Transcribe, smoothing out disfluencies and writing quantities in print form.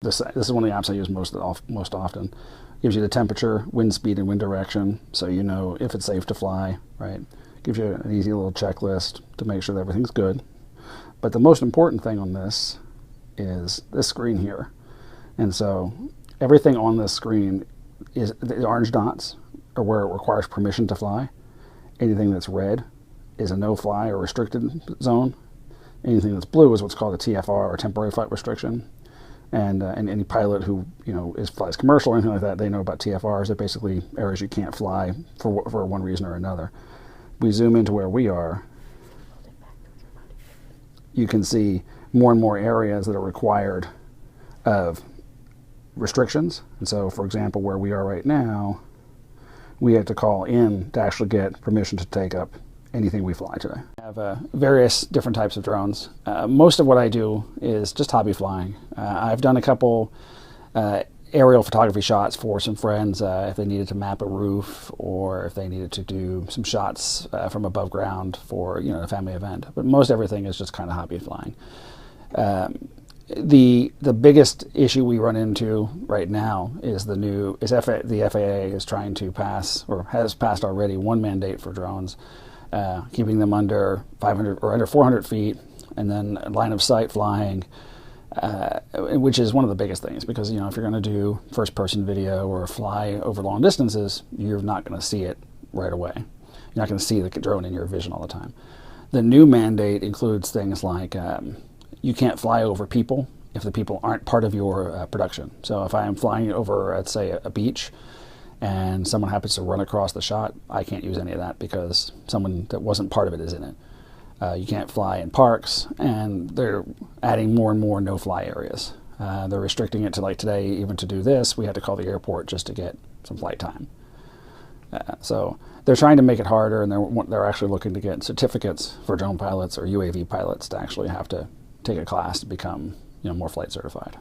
This is one of the apps I use most often. Gives you the temperature, wind speed, and wind direction, so you know if it's safe to fly, right? Gives you an easy little checklist to make sure that everything's good. But the most important thing on this is this screen here. And so everything on this screen is the orange dots are where it requires permission to fly. Anything that's red is a no-fly or restricted zone. Anything that's blue is what's called a TFR, or temporary flight restriction. And any pilot who flies commercial or anything like that, they know about TFRs. They're basically areas you can't fly for one reason or another. We zoom into where we are, you can see more and more areas that are required of restrictions. And so, for example, where we are right now, we have to call in to actually get permission to take up anything we fly today. I have various different types of drones. Most of what I do is just hobby flying. I've done a couple aerial photography shots for some friends if they needed to map a roof, or if they needed to do some shots from above ground for a family event. But most everything is just kind of hobby flying. The biggest issue we run into right now is the FAA is trying to pass, or has passed already, one mandate for drones, keeping them under 500 or under 400 feet, and then line of sight flying, which is one of the biggest things, because if you're going to do first-person video or fly over long distances, you're not going to see it right away. You're not going to see the drone in your vision all the time. The new mandate includes things like you can't fly over people if the people aren't part of your production. So if I am flying over, let's say, a beach, and someone happens to run across the shot, I can't use any of that because someone that wasn't part of it is in it. You can't fly in parks, and they're adding more and more no-fly areas. They're restricting it to, like today, even to do this, we had to call the airport just to get some flight time. So they're trying to make it harder, and they're actually looking to get certificates for drone pilots or UAV pilots to actually have to take a class to become more flight certified.